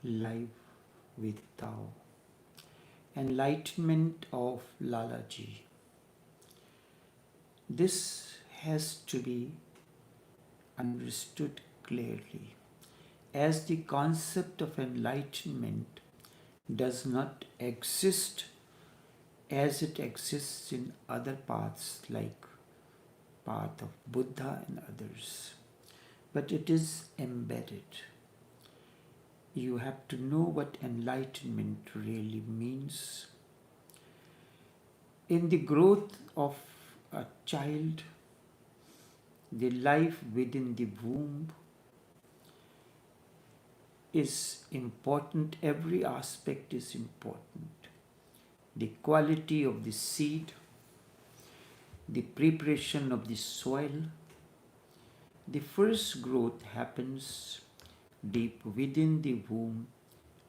Live with Tao. Enlightenment of Lalaji. This has to be understood clearly, as the concept of enlightenment does not exist as it exists in other paths like path of Buddha and others, but it is embedded. You have to know what enlightenment really means. In the growth of a child, the life within the womb is important. Every aspect is important. The quality of the seed, the preparation of the soil. The first growth happens deep within the womb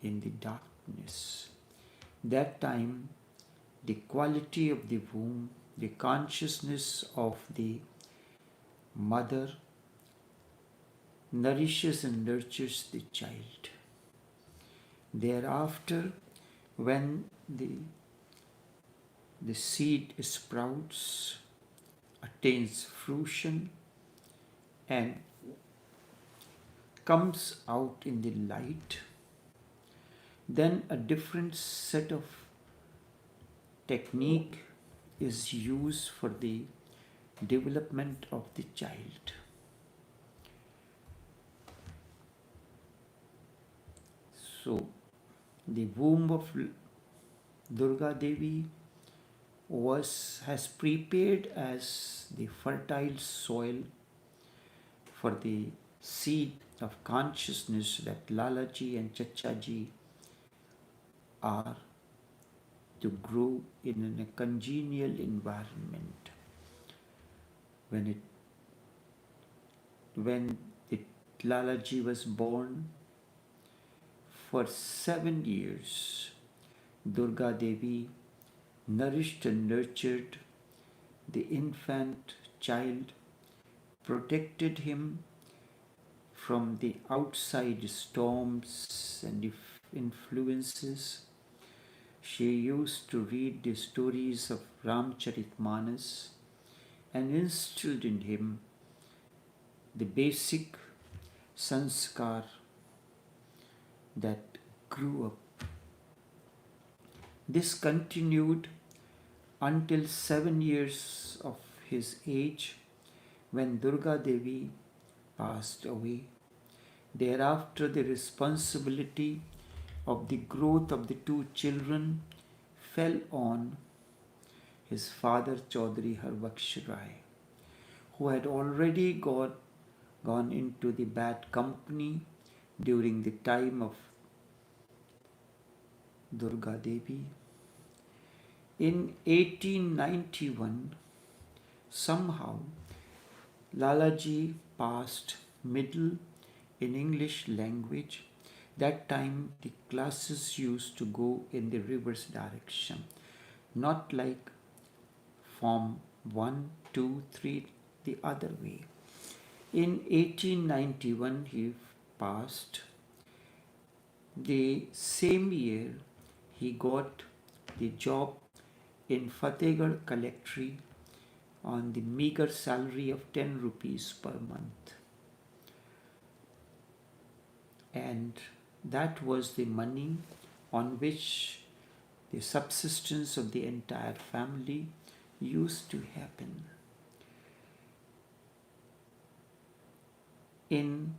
in the darkness. That time, the quality of the womb, the consciousness of the mother nourishes and nurtures the child. Thereafter, when the seed sprouts, attains fruition, and comes out in the light, then a different set of technique is used for the development of the child. So, the womb of Durga Devi has prepared as the fertile soil for the seed of consciousness that Lalaji and Chachaji are to grow in a congenial environment. When Lalaji was born, for 7 years, Durga Devi nourished and nurtured the infant child, protected him from the outside storms and influences. She used to read the stories of Ramcharitmanas and instilled in him the basic sanskar that grew up. This continued until 7 years of his age, when Durga Devi passed away. Thereafter, the responsibility of the growth of the two children fell on his father, Chaudhary Harbaksh Rai, who had already gone into the bad company during the time of Durga Devi. In 1891, somehow, Lalaji passed middle in English language. That time the classes used to go in the reverse direction, not like form 1, 2, 3, the other way. In 1891 he passed. The same year he got the job in Fatehgarh Collectory on the meager salary of 10 rupees per month. And that was the money on which the subsistence of the entire family used to happen. In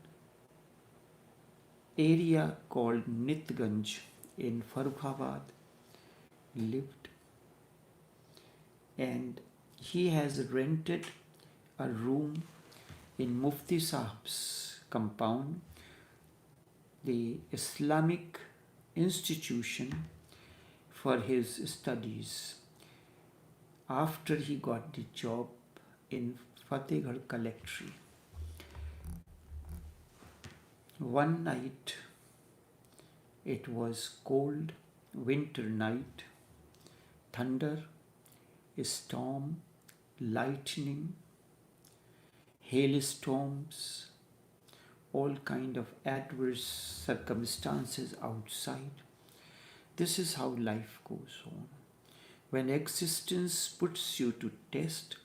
area called Nitganj in Farrukhabad lived, and he has rented a room in Mufti Sahib's compound, the Islamic institution, for his studies after he got the job in Fatehgarh Collectory. One night, it was cold winter night, thunder, storm, lightning, hailstorms, all kind of adverse circumstances outside. This is how life goes on. When existence puts you to test,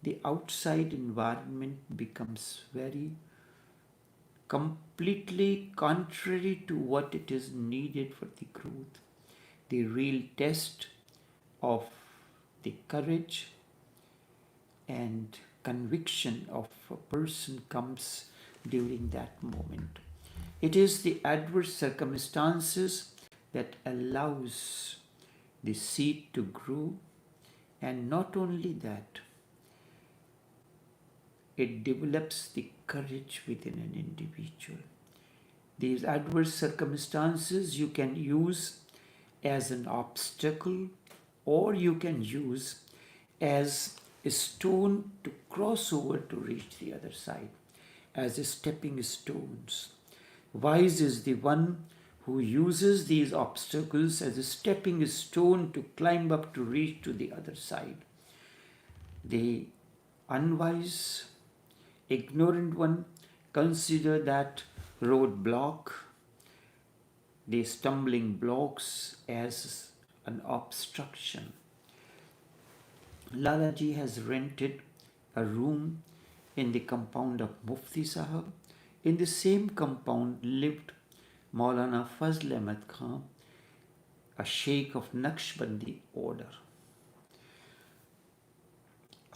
the outside environment becomes very completely contrary to what it is needed for the growth. The real test of the courage and conviction of a person comes during that moment. It is the adverse circumstances that allows the seed to grow, and not only that, it develops the courage within an individual. These adverse circumstances you can use as an obstacle, or you can use as a stone to cross over to reach the other side, as a stepping stones. Wise is the one who uses these obstacles as a stepping stone to climb up to reach to the other side. The unwise, ignorant one consider that roadblock, the stumbling blocks, as an obstruction. Lalaji has rented a room in the compound of Mufti Sahab. In the same compound lived Maulana Fazl Ahmad Khan, a sheikh of Naqshbandi order.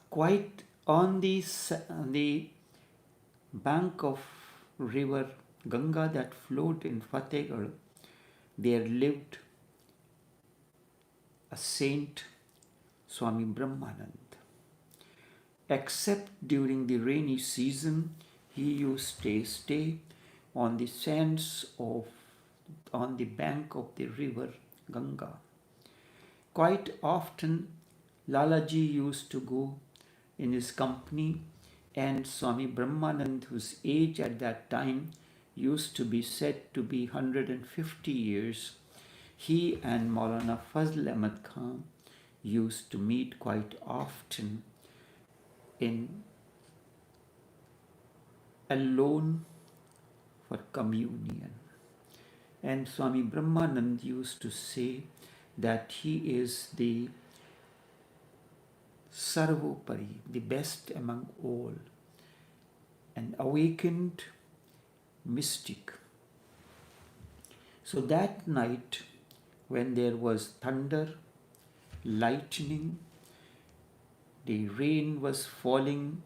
Quite on the bank of river Ganga that flowed in Fatehgarh, there lived a saint, Swami Brahmanand. Except during the rainy season, he used to stay on the sands on the bank of the river Ganga. Quite often, Lalaji used to go in his company, and Swami Brahmanand, whose age at that time used to be said to be 150 years, he and Maulana Fazl Ahmad Khan used to meet quite often in alone for communion. And Swami Brahmanand used to say that he is the Sarvopari, the best among all, an awakened mystic. So that night, when there was thunder, lightning, the rain was falling,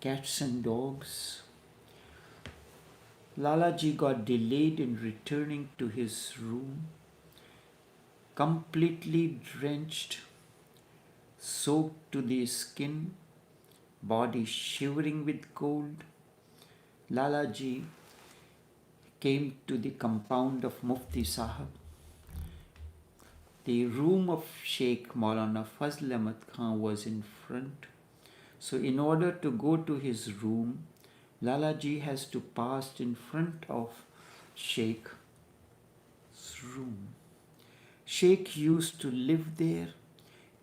cats and dogs, Lalaji got delayed in returning to his room, completely drenched, soaked to the skin, body shivering with cold. Lalaji came to the compound of Mufti Sahab. The room of Sheikh Maulana Fazl Ahmad Khan was in front. So in order to go to his room, Lalaji has to pass in front of Sheikh's room. Sheikh used to live there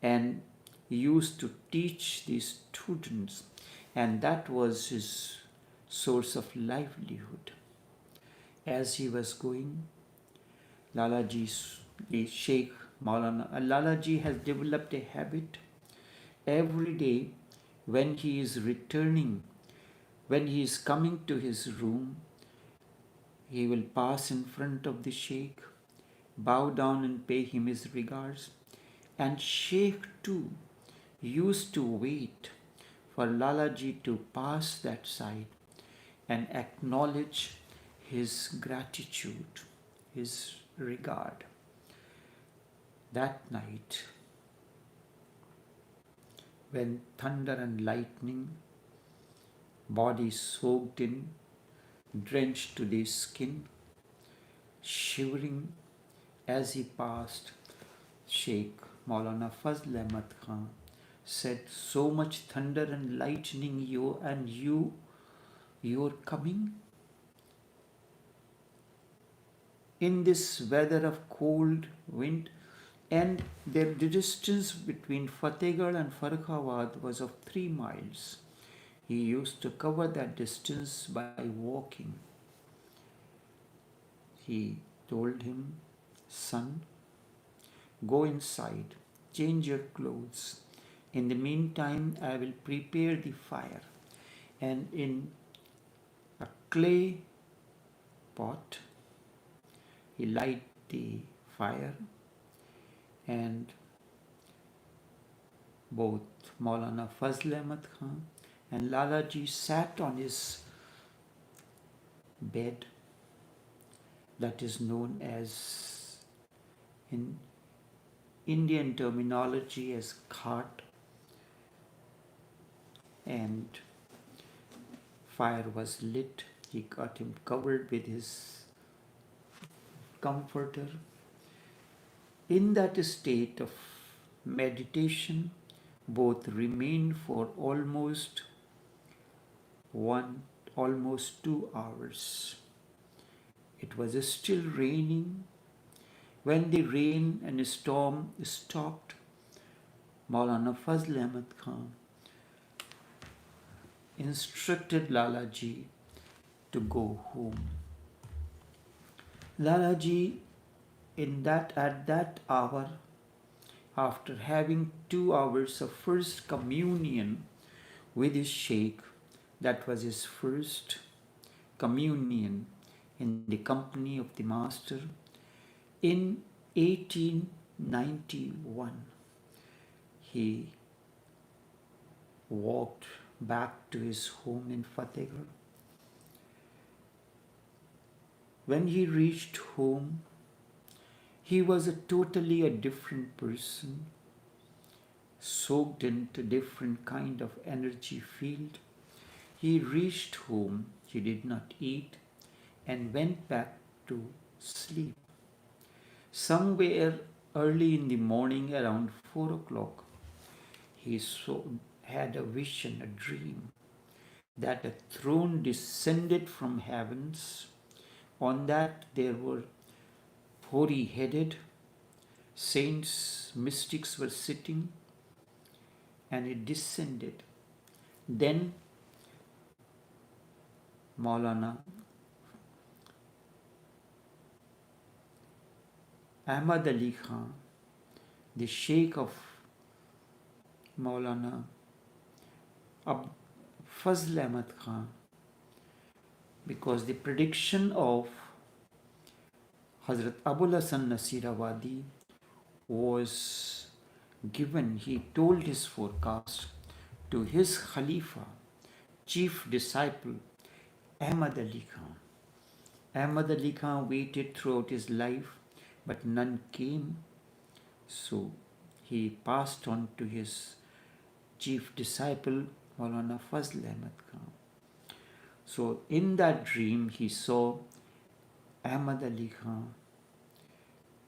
and used to teach the students, and that was his source of livelihood. As he was going, the Sheikh Maulana Lalaji has developed a habit. Every day when he is returning, when he is coming to his room, he will pass in front of the Sheikh, bow down and pay him his regards. And Sheikh too used to wait for Lalaji to pass that side and acknowledge his gratitude, his regard. That night, when thunder and lightning, body soaked in, drenched to the skin, shivering as he passed, Sheikh Maulana Fazl Ahmad Khan said, "So much thunder and lightning, you're coming? In this weather of cold wind?" And the distance between Fatehgarh and Farrukhabad was of 3 miles. He used to cover that distance by walking. He told him, "Son, go inside, change your clothes. In the meantime, I will prepare the fire." And in a clay pot, he light the fire, and both Maulana Fazl Ahmad Khan and Lalaji sat on his bed, that is known as, in Indian terminology, as khat, and fire was lit. He got him covered with his comforter. In that state of meditation, both remained for almost 2 hours. It was still raining. When the rain and storm stopped, Maulana Fazl Ahmad Khan instructed Lalaji to go home. Lalaji, at that hour, after having 2 hours of first communion with his sheikh, that was his first communion in the company of the master, in 1891, he walked back to his home in Fatehgarh. When he reached home, he was totally a different person, soaked into different kind of energy field. He reached home, he did not eat, and went back to sleep. Somewhere early in the morning, around 4 o'clock, he had a vision, a dream, that a throne descended from heavens. On that there were hoary-headed saints, mystics were sitting, and it descended. Then Maulana Ahmad Ali Khan, the Sheikh of Maulana Fazl Ahmad Khan, because the prediction of Hazrat Abul Hasan Nasirawadi was given, he told his forecast to his Khalifa, chief disciple, Ahmad Ali Khan. Ahmad Ali Khan waited throughout his life, but none came. So he passed on to his chief disciple, Maulana Fazl Ahmad Khan. So in that dream, he saw Ahmad Ali Khan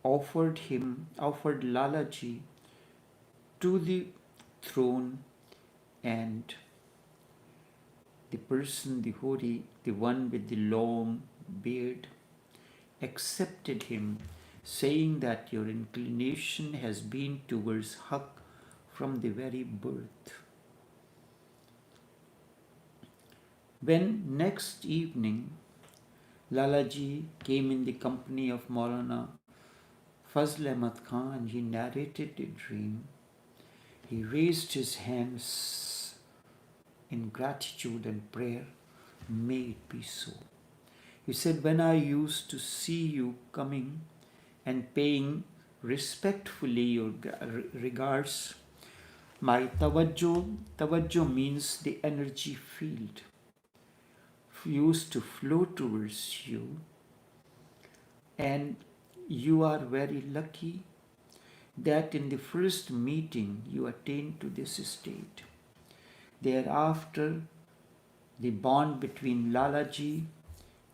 offered Lalaji to the throne, and the person, the holy, the one with the long beard, accepted him, saying that your inclination has been towards Haqq from the very birth. When next evening Lalaji came in the company of Maulana Fazl Ahmad Khan and he narrated the dream, he raised his hands in gratitude and prayer, "May it be so." He said, "When I used to see you coming and paying respectfully your regards, my tawajjuh means the energy field, used to flow towards you, and you are very lucky that in the first meeting you attained to this state. Thereafter, the bond between Lalaji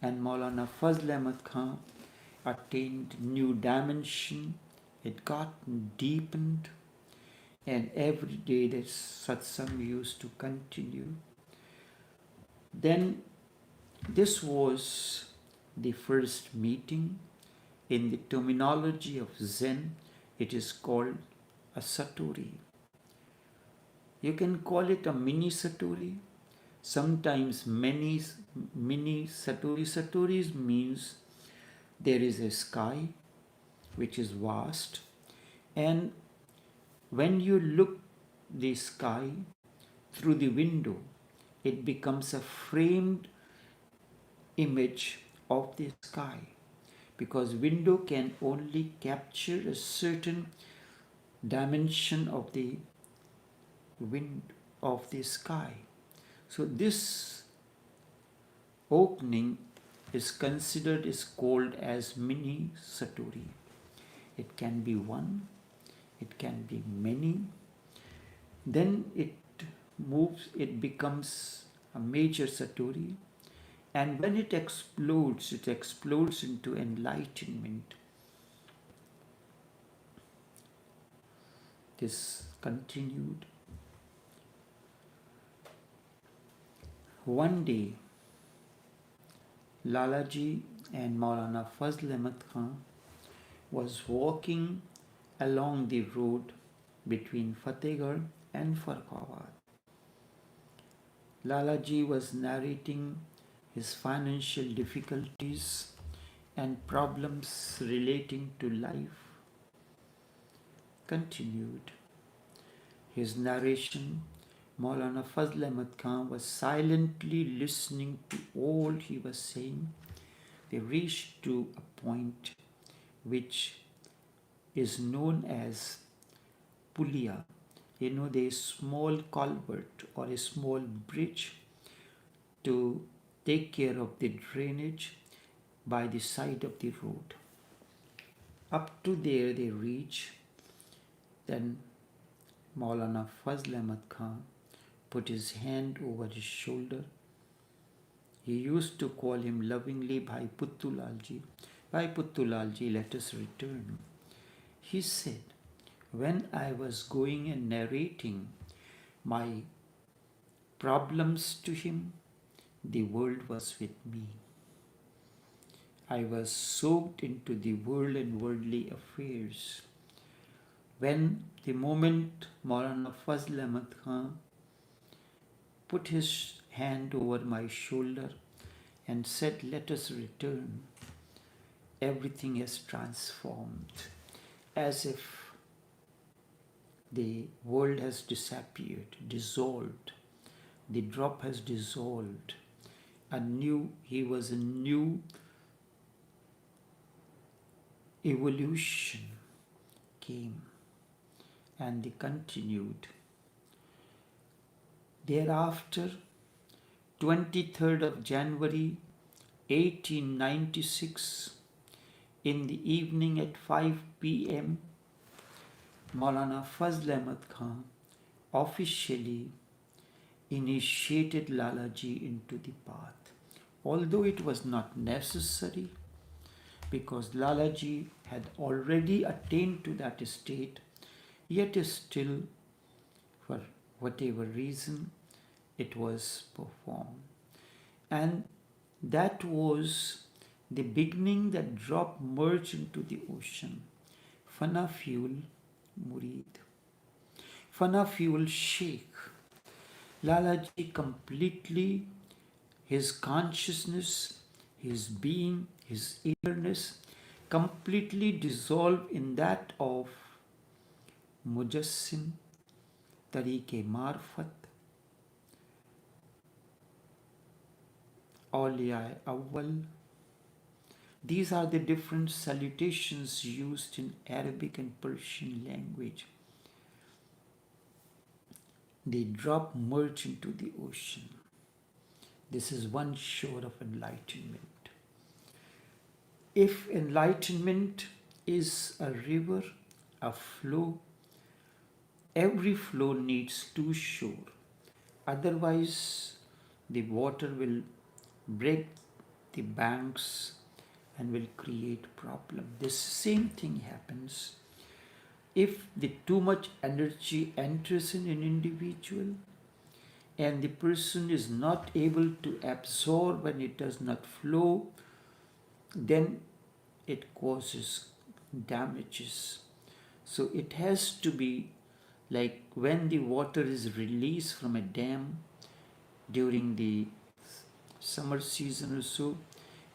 and Maulana Fazl Ahmad Khan attained new dimension. It got deepened, and every day the satsang used to continue. Then this was the first meeting. In the terminology of Zen, it is called a satori. You can call it a mini satori, sometimes many mini satori. Satoris means there is a sky which is vast, and when you look the sky through the window, it becomes a framed image of the sky, because window can only capture a certain dimension of the wind of the sky. So this opening is called as mini satori. It can be one, it can be many. Then it becomes a major satori, and when it explodes into enlightenment. This continued. One day, Lalaji and Maulana Fazl Ahmad Khan was walking along the road between Fatehgarh and Farrukhawad. Lalaji was narrating his financial difficulties and problems relating to life. Continued. His narration, Maulana Fazl Ahmad Khan was silently listening to all he was saying. They reached to a point which is known as pulia. The small culvert or a small bridge to take care of the drainage by the side of the road. Up to there they reach. Then Maulana Fazl Ahmad Khan put his hand over his shoulder. He used to call him lovingly Bhai Puttulalji. Bhai Puttulalji, let us return. He said, when I was going and narrating my problems to him, the world was with me. I was soaked into the world and worldly affairs. When the moment Maulana Fazl Ahmad Khan put his hand over my shoulder and said, let us return, everything has transformed, as if the world has disappeared, dissolved. The drop has dissolved. He was a new evolution came, and they continued. Thereafter, 23rd of January 1896, in the evening at 5 p.m., Maulana Fazl Ahmad Khan officially initiated Lalaji into the path. Although it was not necessary, because Lalaji had already attained to that state, yet still, for whatever reason, it was performed. And that was the beginning that drop merged into the ocean. Fana fuel Murid. Fana fuel Sheikh. Lalaji completely, his consciousness, his being, his eagerness, completely dissolved in that of Mujassim, Tariq-e Marfat, Awliya Awwal. These are the different salutations used in Arabic and Persian language. They drop merge into the ocean. This is one shore of enlightenment. If enlightenment is a river, a flow, every flow needs two shores. Otherwise, the water will break the banks and will create problem. This same thing happens if the too much energy enters in an individual and the person is not able to absorb and it does not flow, then it causes damages. So it has to be like when the water is released from a dam, during the summer season or so,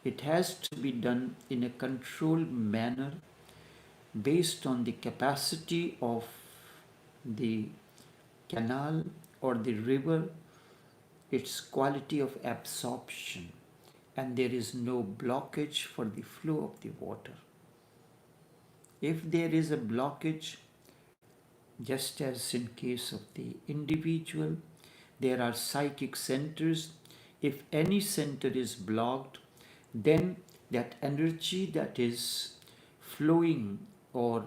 it has to be done in a controlled manner based on the capacity of the canal or the river, its quality of absorption, and there is no blockage for the flow of the water. If there is a blockage, just as in case of the individual, there are psychic centers. If any center is blocked, then that energy that is flowing or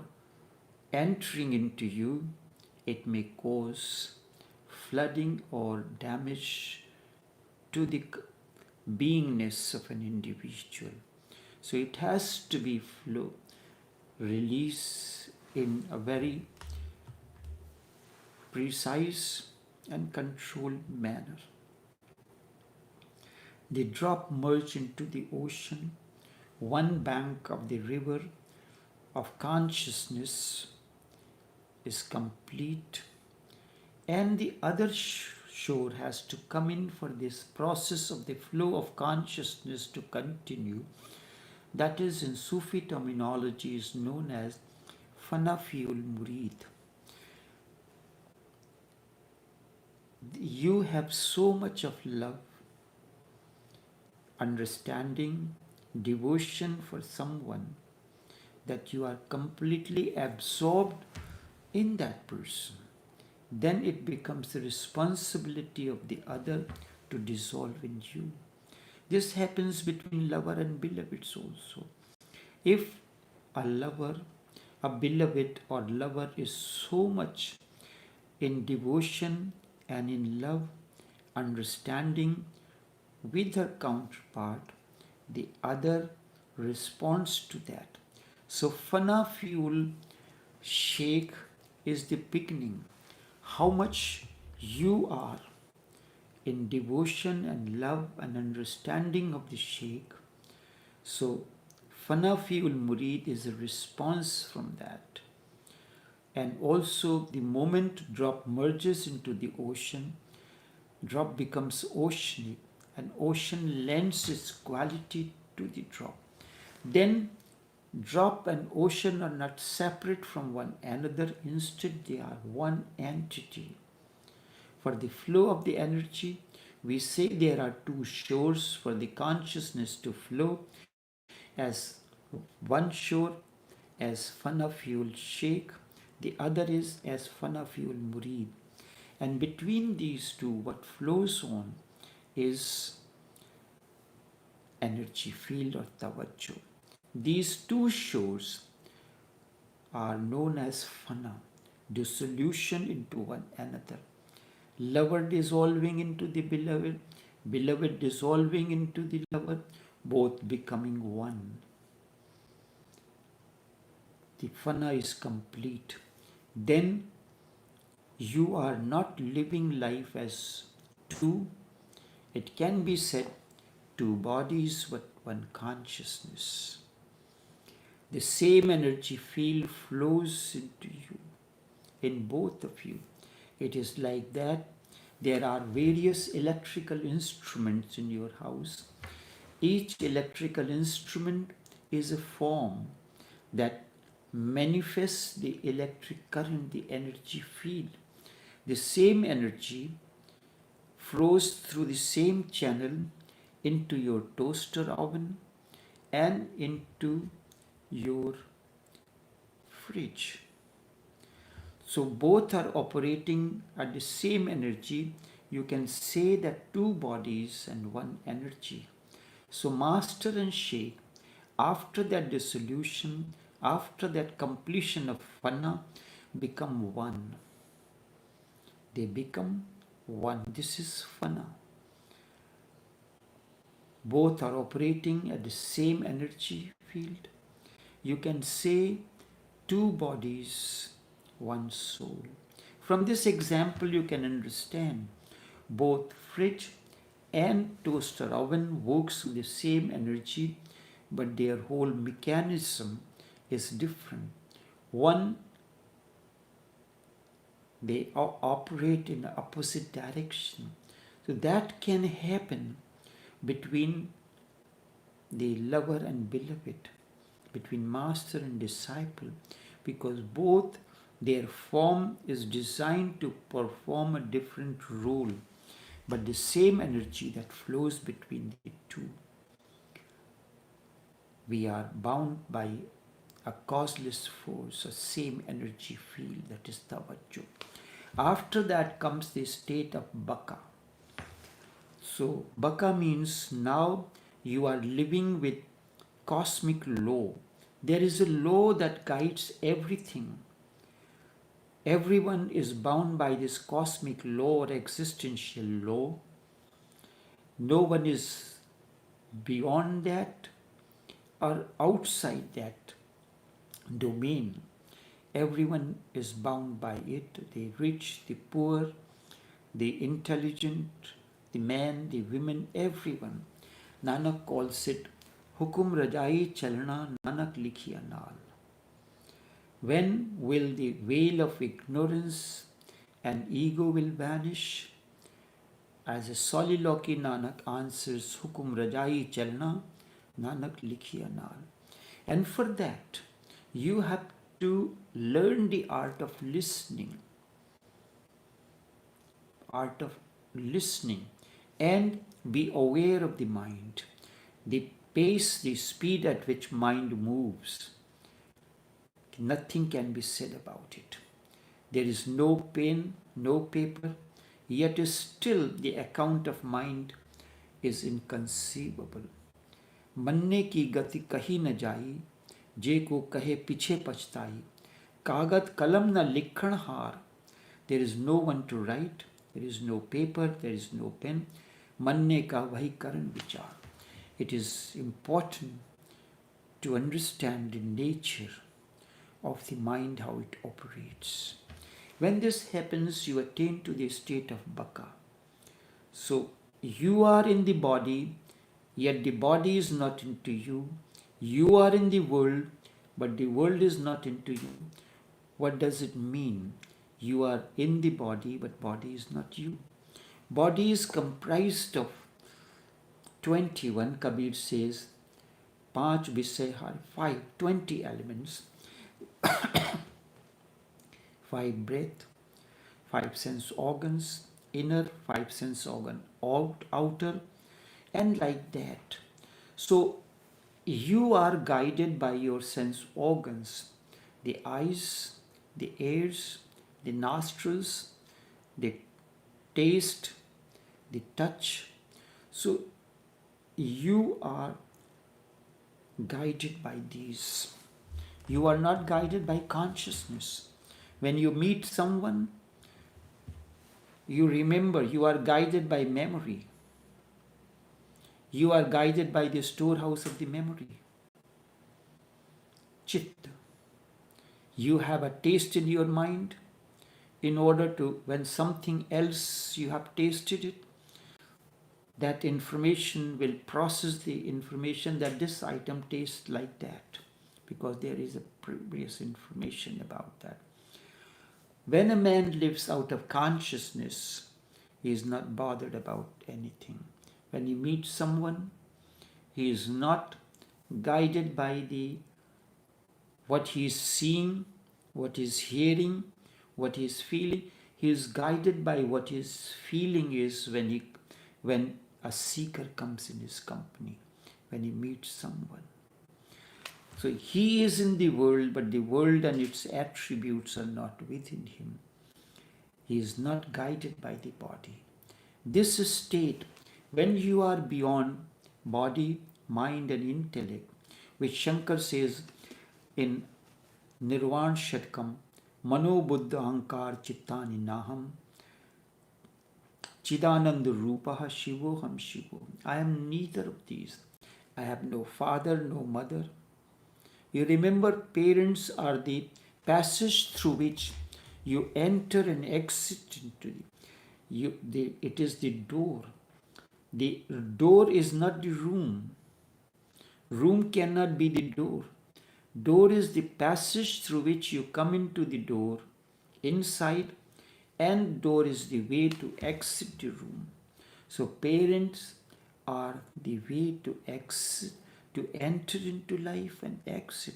entering into you, it may cause flooding or damage to the beingness of an individual. So it has to be release in a very precise and controlled manner. The drop merge into the ocean, one bank of the river of consciousness is complete, and the other shore has to come in for this process of the flow of consciousness to continue. That is, in Sufi terminology, is known as Fanafiul Murid. You have so much of love, understanding, devotion for someone that you are completely absorbed in that person. Then it becomes the responsibility of the other to dissolve in you. This happens between lover and beloveds also. If a lover, a beloved or lover is so much in devotion and in love, understanding with her counterpart, the other responds to that. So Fana fuel shake is the beginning. How much you are in devotion and love and understanding of the Sheikh. So Fanafiul Murid is a response from that. And also the moment drop merges into the ocean, drop becomes oceanic and ocean lends its quality to the drop. Then drop and ocean are not separate from one another, instead they are one entity. For the flow of the energy, we say there are two shores for the consciousness to flow, as one shore as Fanafiul Sheikh, the other is as Fanafiul Murid. And between these two, what flows on is energy field or tawajjuh. These two shores are known as Fana, dissolution into one another. Lover dissolving into the beloved, beloved dissolving into the lover, both becoming one. The Fana is complete. Then you are not living life as two. It can be said two bodies but one consciousness. The same energy field flows into you, in both of you. It is like that. There are various electrical instruments in your house. Each electrical instrument is a form that manifests the electric current, the energy field. The same energy flows through the same channel into your toaster oven and into your fridge. So both are operating at the same energy. You can say that two bodies and one energy. So Master and Sheikh, after that dissolution, after that completion of Fana, become one. They become one. This is Fana. Both are operating at the same energy field. You can say two bodies, one soul. From this example, you can understand both fridge and toaster oven works with the same energy, but their whole mechanism is different. One, they operate in the opposite direction. So that can happen between the lover and beloved, between master and disciple, because both their form is designed to perform a different role, but the same energy that flows between the two. We are bound by a causeless force, a same energy field, that is tawajjuh. After that comes the state of baka. So baka means now you are living with cosmic law. There is a law that guides everything. Everyone is bound by this cosmic law or existential law. No one is beyond that or outside that domain. Everyone is bound by it, the rich, the poor, the intelligent, the man, the women, everyone. Nanak calls it Hukum Rajai Chalna Nanak Likhiya Naal. When will the veil of ignorance and ego will vanish? As a soliloquy, Nanak answers Hukum Rajai Chalna Nanak Likhiya Naal. And for that, you have to learn the art of listening. And be aware of the mind, the pace, the speed at which mind moves. Nothing can be said about it. There is no pen, no paper, yet still the account of mind is inconceivable. मन्ने की गति कही न जाई, जे को कहे पीछे पछताई. कागद कलम न लिखण हार. There is no one to write, there is no paper, there is no pen. मन्ने का वही करण विचार. It is important to understand the nature of the mind, how it operates. When this happens, you attain to the state of baka. So you are in the body, yet the body is not into you. You are in the world, but the world is not into you. What does it mean? You are in the body, but body is not you. Body is comprised of 21, Kabir says, 5 visay har, 20 elements, 5 breath, 5 sense organs, inner, 5 sense organ, outer, and like that. So you are guided by your sense organs, the eyes, the ears, the nostrils, the taste, the touch. So you are guided by these. You are not guided by consciousness. When you meet someone, you remember, you are guided by memory. You are guided by the storehouse of the memory. Chitta. You have a taste in your mind. In order to, when something else you have tasted it, that information will process the information that this item tastes like that, because there is a previous information about that. When a man lives out of consciousness, he is not bothered about anything. When he meets someone, he is not guided by what he is seeing, what he is hearing, what he is feeling. He is guided by what his feeling is when a seeker comes in his company, when he meets someone. So he is in the world, but the world and its attributes are not within him. He is not guided by the body. This state, when you are beyond body, mind and intellect, which Shankar says in Nirvan Shatkam, Mano Buddha Ahankar Chittani Naham Chidanand Rupaha Shivoham Shivo. I am neither of these. I have no father, no mother. You remember, parents are the passage through which you enter and exit into it is the door. The door is not the room. Room cannot be the door. Door is the passage through which you come into the door, inside, and door is the way to exit the room. So parents are the way to exit, to enter into life and exit.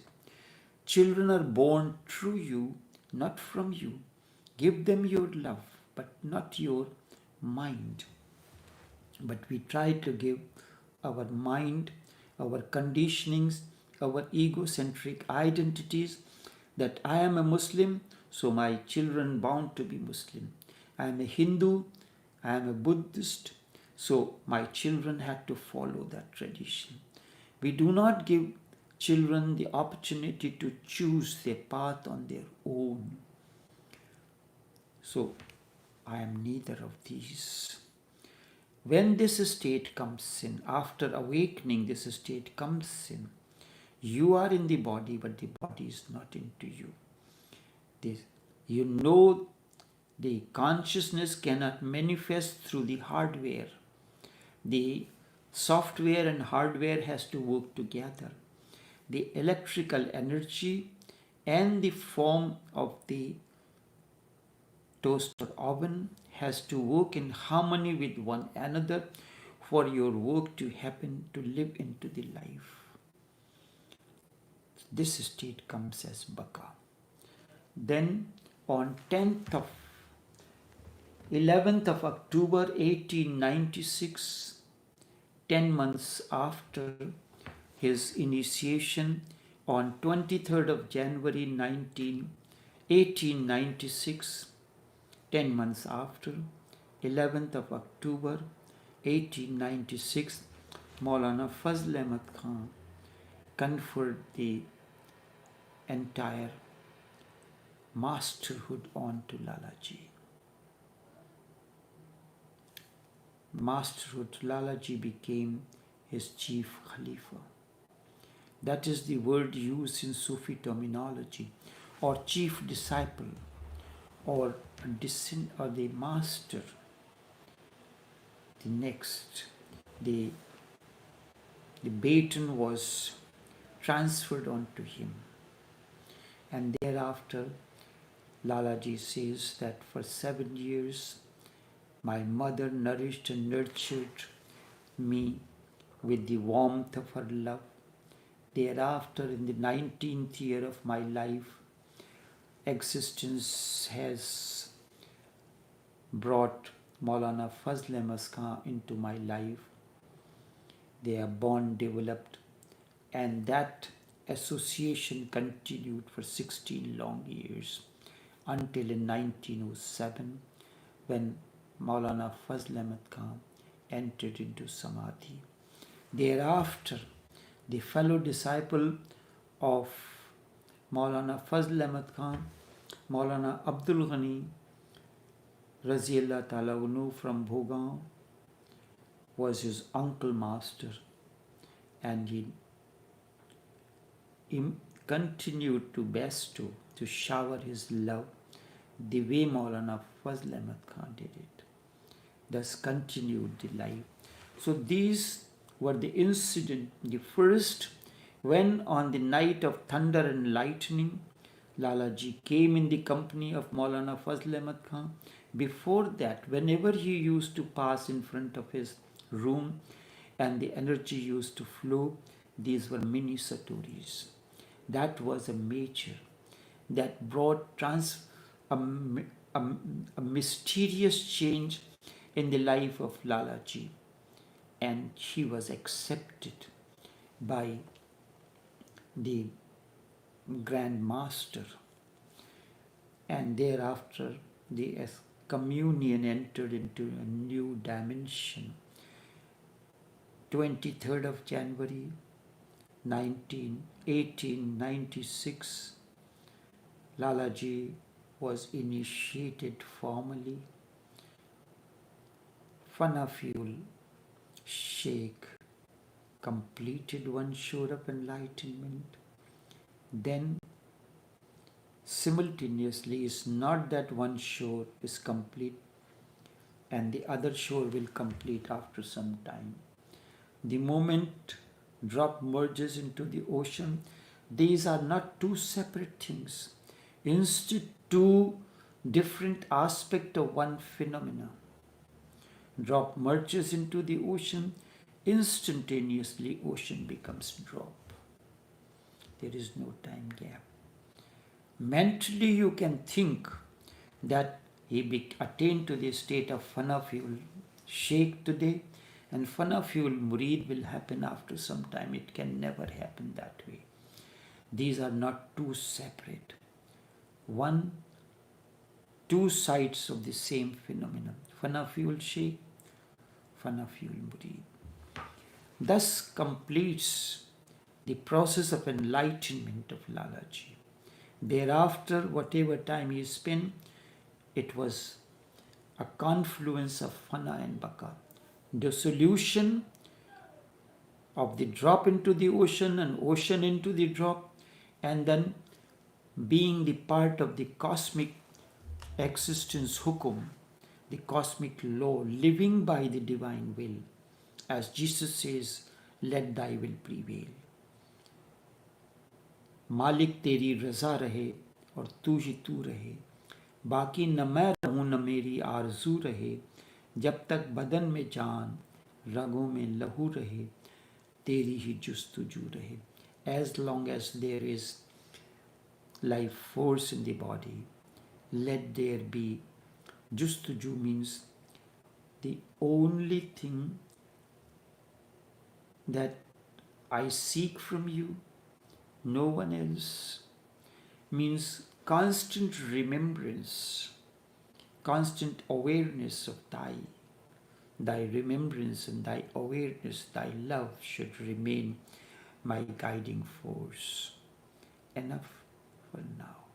Children are born through you, not from you. Give them your love, but not your mind. But we try to give our mind, our conditionings, our egocentric identities that I am a Muslim, so my children bound to be Muslim. I am a Hindu, I am a Buddhist, so my children had to follow that tradition. We do not give children the opportunity to choose their path on their own. So I am neither of these. When this state comes in, after awakening, this state comes in, you are in the body, but the body is not into you. You know the consciousness cannot manifest through the hardware. The software and hardware has to work together. The electrical energy and the form of the toaster oven has to work in harmony with one another for your work to happen, to live into the life. This state comes as baka. Then on 11th of October 1896, 10 months after his initiation, on 23rd of January 1896, 10 months after, 11th of October 1896, Maulana Fazl Ahmad Khan conferred the entire masterhood onto Lalaji. Masterhood, Lalaji became his chief Khalifa. That is the word used in Sufi terminology, or chief disciple, or the master. The next, the baton was transferred onto him. And thereafter, Lalaji says that for 7 years, my mother nourished and nurtured me with the warmth of her love. Thereafter, in the 19th year of my life, existence has brought Maulana Fazl Ahmad Khan into my life. Their bond developed, and that association continued for 16 long years until in 1907, when Maulana Fazl Ahmad Khan entered into Samadhi. Thereafter, the fellow disciple of Maulana Fazl Ahmad Khan, Maulana Abdul Ghani Raziyallah Ta'ala Anu from Bhogan, was his uncle master, and he continued to bestow, to shower his love the way Maulana Fazl Ahmad Khan did it. Thus continued the life. So these were the incident. The first, when on the night of thunder and lightning, Lalaji came in the company of Maulana Fazl Ahmad Khan. Before that, whenever he used to pass in front of his room and the energy used to flow, these were mini satoris. That was a major that brought a mysterious change in the life of Lalaji, and she was accepted by the Grand Master, and thereafter the communion entered into a new dimension. 23rd of January 1896, Lalaji was initiated formally. Fanaful Sheikh completed one shore of enlightenment. Then simultaneously, it's not that one shore is complete and the other shore will complete after some time. The moment drop merges into the ocean, these are not two separate things. Instead, two different aspects of one phenomena. Drop merges into the ocean, instantaneously ocean becomes drop. There is no time gap. Mentally you can think that he attained to the state of fana fuel sheikh today, and fana fuel murid will happen after some time. It can never happen that way. These are not two separate. Two sides of the same phenomenon. Fana fuel sheikh, fana fuel murid. Thus completes the process of enlightenment of Lalaji. Thereafter, whatever time he spent, it was a confluence of fana and baka. The solution of the drop into the ocean and ocean into the drop, and then being the part of the cosmic existence hukum, the cosmic law, living by the divine will. As Jesus says, let thy will prevail. मालिक तेरी रज़ा रहे और तू ही तू रहे, बाकी न मैं रहूं न मेरी आरज़ू रहे, जब तक बदन में जान रगों में लहू रहे, तेरी ही जुस्तुजू रहे. As long as there is life force in the body, let there be justuju, means the only thing that I seek from you, no one else, means constant remembrance, constant awareness of thy remembrance and thy awareness, thy love should remain my guiding force. Enough for now.